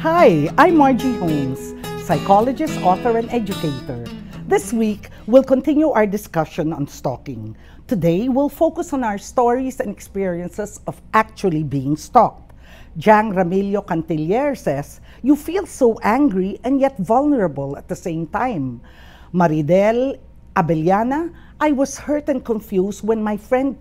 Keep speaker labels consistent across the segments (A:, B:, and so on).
A: Hi, I'm Margie Holmes, psychologist, author, and educator. This week, we'll continue our discussion on stalking. Today, we'll focus on our stories and experiences of actually being stalked. Jang Ramilio Cantiller says, "You feel so angry and yet vulnerable at the same time." Maridel Abellana, "I was hurt and confused when my friend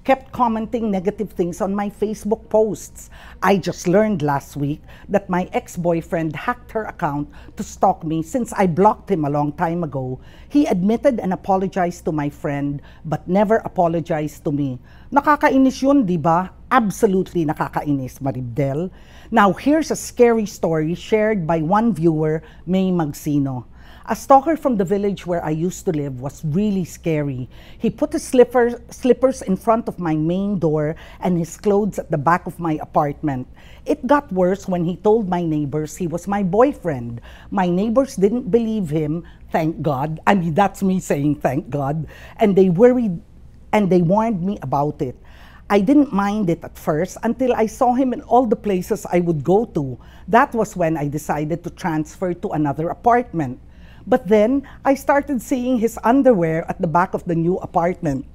A: kept commenting negative things on my Facebook posts. I just learned last week that my ex-boyfriend hacked her account to stalk me since I blocked him a long time ago. He admitted and apologized to my friend but never apologized to me." Nakakainis yun, di ba? Absolutely nakakainis, Maribel. Now, here's a scary story shared by one viewer, May Magsino. "A stalker from the village where I used to live was really scary. He put his slippers in front of my main door and his clothes at the back of my apartment. It got worse when he told my neighbors he was my boyfriend. My neighbors didn't believe him, thank God. I mean, that's me saying thank God. And they worried and they warned me about it. I didn't mind it at first until I saw him in all the places I would go to. That was when I decided to transfer to another apartment. But then, I started seeing his underwear at the back of the new apartment.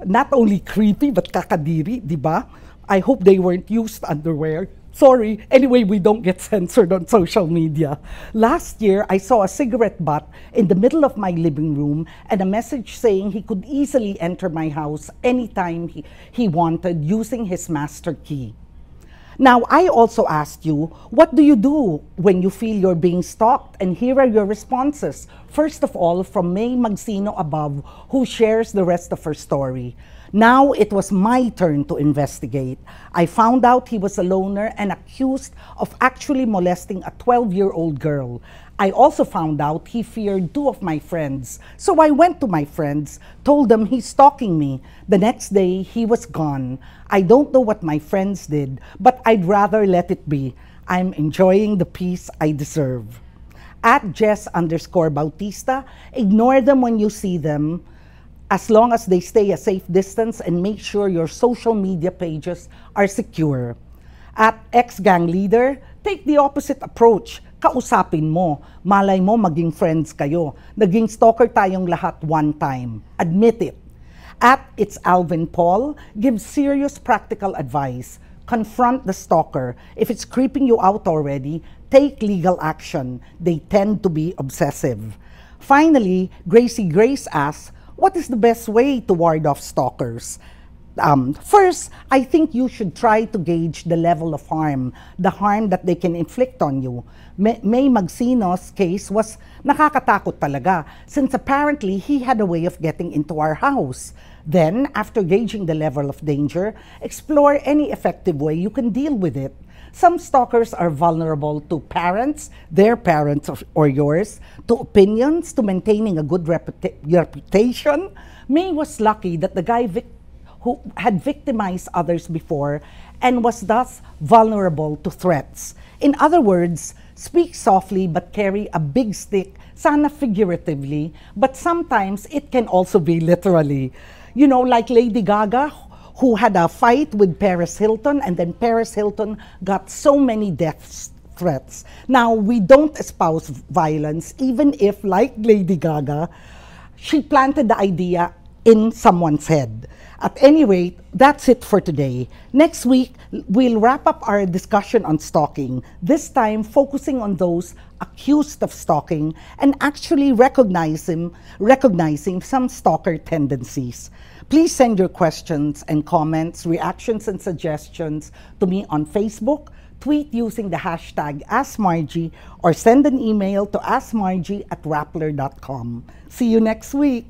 A: Not only creepy, but kakadiri, di ba? I hope they weren't used underwear. Sorry, anyway, we don't get censored on social media. Last year, I saw a cigarette butt in the middle of my living room and a message saying he could easily enter my house anytime he wanted using his master key. Now, I also asked you, what do you do when you feel you're being stalked? And here are your responses. First of all, from May Magsino above, who shares the rest of her story. "Now it was my turn to investigate. I found out he was a loner and accused of actually molesting a 12-year-old girl. I also found out he feared two of my friends. So I went to my friends, told them he's stalking me. The next day, he was gone. I don't know what my friends did, but I'd rather let it be. I'm enjoying the peace I deserve." At Jess_Bautista, "Ignore them when you see them, as long as they stay a safe distance, and make sure your social media pages are secure." At ex-gang leader, "Take the opposite approach. Kausapin mo. Malay mo maging friends kayo. Naging stalker tayong lahat one time. Admit it." At It's Alvin Paul, "Give serious practical advice. Confront the stalker. If it's creeping you out already, take legal action. They tend to be obsessive." Finally, Gracie Grace asks, "What is the best way to ward off stalkers?" First, I think you should try to gauge the level of harm, the harm that they can inflict on you. May Magsino's case was nakakatakot talaga, since apparently he had a way of getting into our house. Then, after gauging the level of danger, explore any effective way you can deal with it. Some stalkers are vulnerable to parents, their parents or yours, to opinions, to maintaining a good reputation. May was lucky that the guy who had victimized others before and was thus vulnerable to threats. In other words, speak softly but carry a big stick, sana figuratively, but sometimes it can also be literally. You know, like Lady Gaga, who had a fight with Paris Hilton, and then Paris Hilton got so many death threats. Now, we don't espouse violence, even if, like Lady Gaga, she planted the idea in someone's head. At any rate, that's it for today. Next week, we'll wrap up our discussion on stalking, this time focusing on those accused of stalking and actually recognizing some stalker tendencies. Please send your questions and comments, reactions and suggestions to me on Facebook, tweet using the hashtag AskMargie, or send an email to askmargie@rappler.com. See you next week.